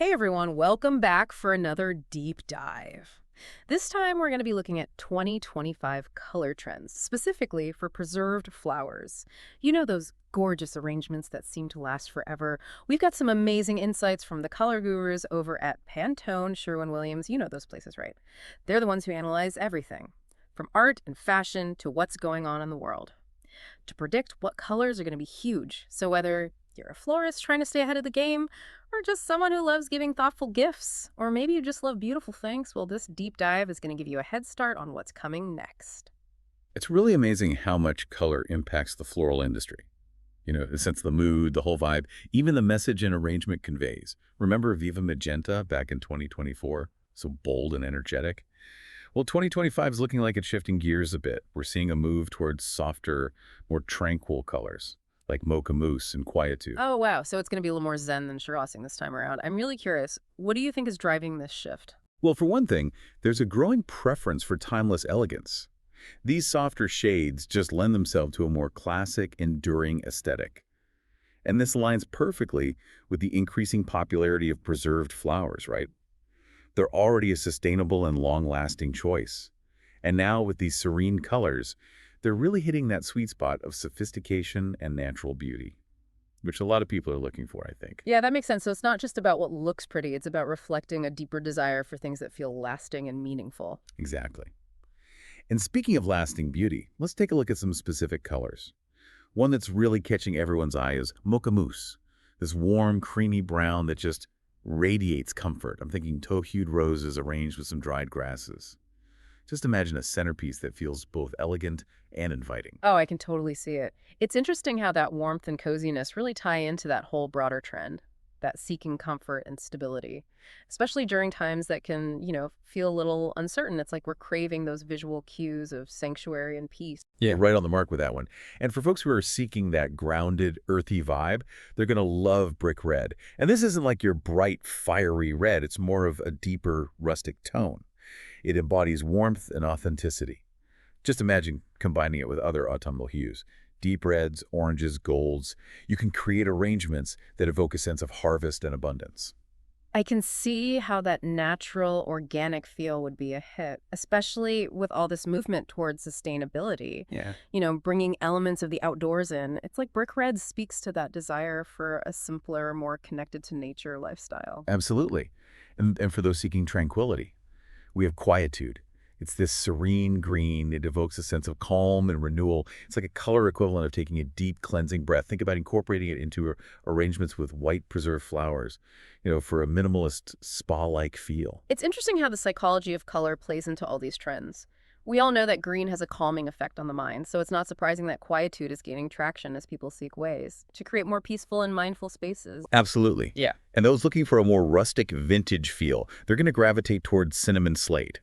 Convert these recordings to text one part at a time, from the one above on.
Hey everyone, welcome back for another deep dive. This time we're going to be looking at 2025 color trends, specifically for preserved flowers. You know those gorgeous arrangements that seem to last forever. We've got some amazing insights from the color gurus over at Pantone, Sherwin-Williams. You know those places, right? They're the ones who analyze everything, from art and fashion to what's going on in the world, to predict what colors are going to be huge. So whether you're a florist trying to stay ahead of the game, or just someone who loves giving thoughtful gifts, or maybe you just love beautiful things, well, this deep dive is going to give you a head start on what's coming next. It's really amazing how much color impacts the floral industry. You know, the sense of the mood, the whole vibe, even the message and arrangement conveys. Remember Viva Magenta back in 2024? So bold and energetic. Well, 2025 is looking like it's shifting gears a bit. We're seeing a move towards softer, more tranquil colors, like Mocha Mousse and Quietude. Oh, wow. So it's going to be a little more zen than Shirazing this time around. I'm really curious. What do you think is driving this shift? Well, for one thing, there's a growing preference for timeless elegance. These softer shades just lend themselves to a more classic, enduring aesthetic. And this aligns perfectly with the increasing popularity of preserved flowers, right? They're already a sustainable and long-lasting choice. And now with these serene colors, they're really hitting that sweet spot of sophistication and natural beauty, which a lot of people are looking for, I think. Yeah, that makes sense. So it's not just about what looks pretty, it's about reflecting a deeper desire for things that feel lasting and meaningful. Exactly. And speaking of lasting beauty, let's take a look at some specific colors. One that's really catching everyone's eye is Mocha Mousse, this warm, creamy brown that just radiates comfort. I'm thinking tow-hued roses arranged with some dried grasses. Just imagine a centerpiece that feels both elegant and inviting. Oh, I can totally see it. It's interesting how that warmth and coziness really tie into that whole broader trend, that seeking comfort and stability, especially during times that can, feel a little uncertain. It's like we're craving those visual cues of sanctuary and peace. Yeah, right on the mark with that one. And for folks who are seeking that grounded, earthy vibe, they're going to love brick red. And this isn't like your bright, fiery red. It's more of a deeper, rustic tone. It embodies warmth and authenticity. Just imagine combining it with other autumnal hues. Deep reds, oranges, golds. You can create arrangements that evoke a sense of harvest and abundance. I can see how that natural, organic feel would be a hit, especially with all this movement towards sustainability. Yeah. Bringing elements of the outdoors in. It's like brick red speaks to that desire for a simpler, more connected to nature lifestyle. Absolutely. And for those seeking tranquility, we have Quietude. It's this serene green. It evokes a sense of calm and renewal. It's like a color equivalent of taking a deep cleansing breath. Think about incorporating it into arrangements with white preserved flowers, for a minimalist spa-like feel. It's interesting how the psychology of color plays into all these trends. We all know that green has a calming effect on the mind, so it's not surprising that quietude is gaining traction as people seek ways to create more peaceful and mindful spaces. Absolutely. Yeah. And those looking for a more rustic vintage feel, they're going to gravitate towards cinnamon slate.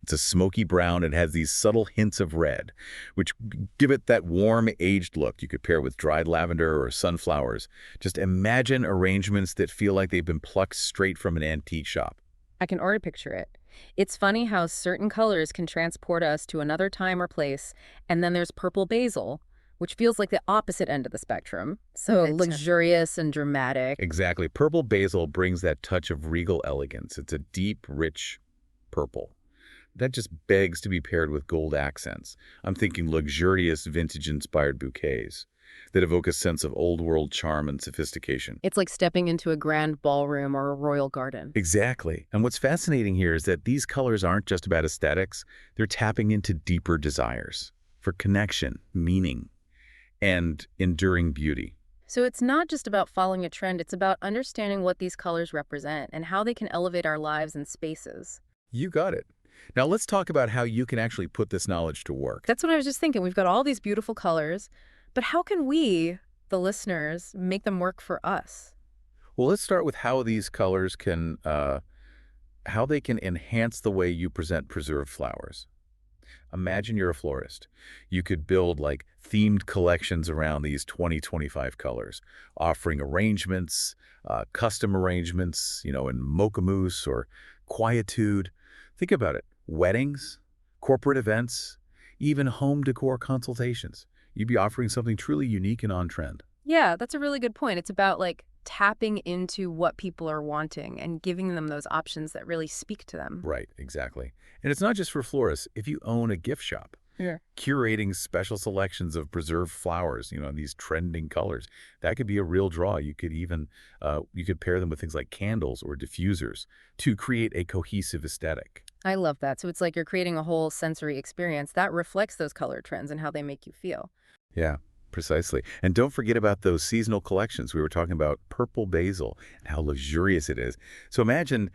It's a smoky brown. It has these subtle hints of red, which give it that warm, aged look you could pair with dried lavender or sunflowers. Just imagine arrangements that feel like they've been plucked straight from an antique shop. I can already picture it. It's funny how certain colors can transport us to another time or place, and then there's purple basil, which feels like the opposite end of the spectrum. So luxurious and dramatic. Exactly. Purple basil brings that touch of regal elegance. It's a deep, rich purple. That just begs to be paired with gold accents. I'm thinking luxurious, vintage-inspired bouquets that evoke a sense of old-world charm and sophistication. It's like stepping into a grand ballroom or a royal garden. Exactly. And what's fascinating here is that these colors aren't just about aesthetics. They're tapping into deeper desires for connection, meaning, and enduring beauty. So it's not just about following a trend, it's about understanding what these colors represent and how they can elevate our lives and spaces. You got it. Now let's talk about how you can actually put this knowledge to work. That's what I was just thinking. We've got all these beautiful colors, but how can we, the listeners, make them work for us? Well, let's start with how these colors can, how they can enhance the way you present preserved flowers. Imagine you're a florist. You could build like themed collections around these 2025 colors, offering arrangements, custom arrangements, in Mocha Mousse or Quietude. Think about it. Weddings, corporate events, even home decor consultations. You'd be offering something truly unique and on trend. Yeah, that's a really good point. It's about like tapping into what people are wanting and giving them those options that really speak to them. Right, exactly. And it's not just for florists. If you own a gift shop, Yeah. curating special selections of preserved flowers, these trending colors, that could be a real draw. You could even, you could pair them with things like candles or diffusers to create a cohesive aesthetic. I love that. So it's like you're creating a whole sensory experience that reflects those color trends and how they make you feel. Yeah, precisely. And don't forget about those seasonal collections. We were talking about purple basil and how luxurious it is. So imagine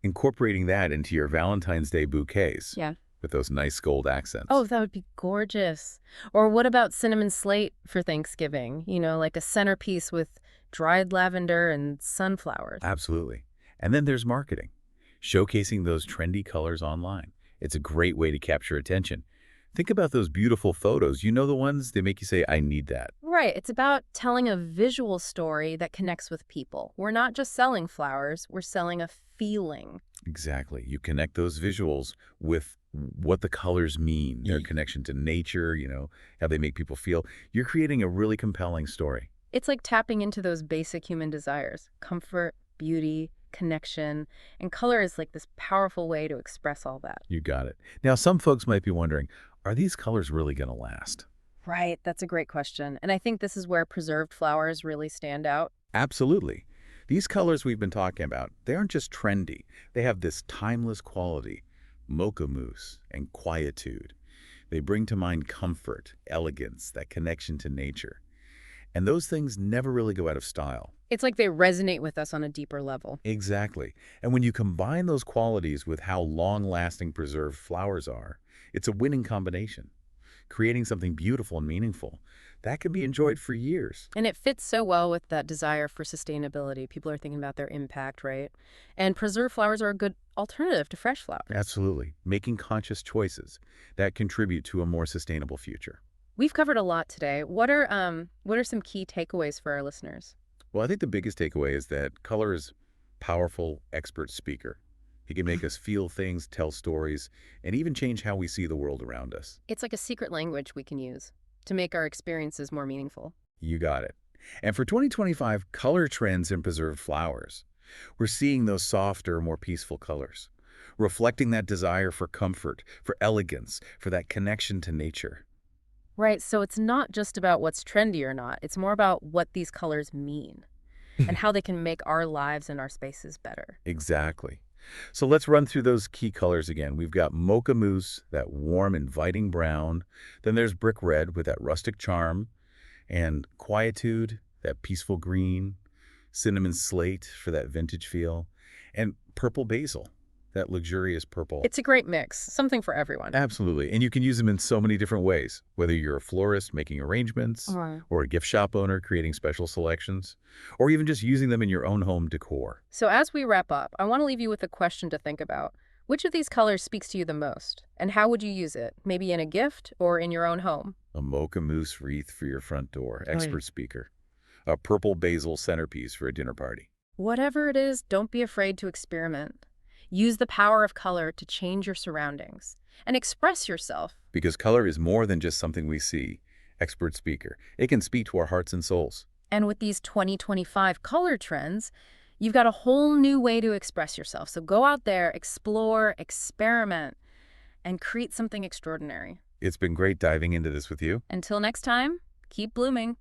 incorporating that into your Valentine's Day bouquets Yeah. with those nice gold accents. Oh, that would be gorgeous. Or what about cinnamon slate for Thanksgiving? Like a centerpiece with dried lavender and sunflowers. Absolutely. And then there's marketing, showcasing those trendy colors online. It's a great way to capture attention. Think about those beautiful photos. You know, the ones that make you say, I need that. Right. It's about telling a visual story that connects with people. We're not just selling flowers, we're selling a feeling. Exactly. You connect those visuals with what the colors mean, their Ye- connection to nature, how they make people feel. You're creating a really compelling story. It's like tapping into those basic human desires: comfort, beauty, connection. And color is like this powerful way to express all that. You got it. Now, some folks might be wondering, are these colors really going to last? Right. That's a great question. And I think this is where preserved flowers really stand out. Absolutely. These colors we've been talking about, they aren't just trendy. They have this timeless quality, mocha mousse and quietude. They bring to mind comfort, elegance, that connection to nature. And those things never really go out of style. It's like they resonate with us on a deeper level. Exactly. And when you combine those qualities with how long-lasting preserved flowers are, it's a winning combination, creating something beautiful and meaningful that can be enjoyed for years. And it fits so well with that desire for sustainability. People are thinking about their impact, right? And preserved flowers are a good alternative to fresh flowers. Absolutely. Making conscious choices that contribute to a more sustainable future. We've covered a lot today. What are some key takeaways for our listeners? Well, I think the biggest takeaway is that color is powerful, expert speaker. He can make us feel things, tell stories, and even change how we see the world around us. It's like a secret language we can use to make our experiences more meaningful. You got it. And for 2025, color trends in preserved flowers. We're seeing those softer, more peaceful colors, reflecting that desire for comfort, for elegance, for that connection to nature. Right, so it's not just about what's trendy or not. It's more about what these colors mean and how they can make our lives and our spaces better. Exactly. So let's run through those key colors again. We've got mocha mousse, that warm, inviting brown. Then there's brick red with that rustic charm, and quietude, that peaceful green, cinnamon slate for that vintage feel, and purple basil, that luxurious purple. It's a great mix, something for everyone. Absolutely. And you can use them in so many different ways, whether you're a florist making arrangements, Right. or a gift shop owner creating special selections, or even just using them in your own home decor. So as we wrap up, I want to leave you with a question to think about. Which of these colors speaks to you the most? And how would you use it? Maybe in a gift or in your own home? A mocha mousse wreath for your front door, yeah. expert speaker. A purple basil centerpiece for a dinner party. Whatever it is, don't be afraid to experiment. Use the power of color to change your surroundings and express yourself. Because color is more than just something we see. Expert speaker. It can speak to our hearts and souls. And with these 2025 color trends, you've got a whole new way to express yourself. So go out there, explore, experiment, and create something extraordinary. It's been great diving into this with you. Until next time, keep blooming.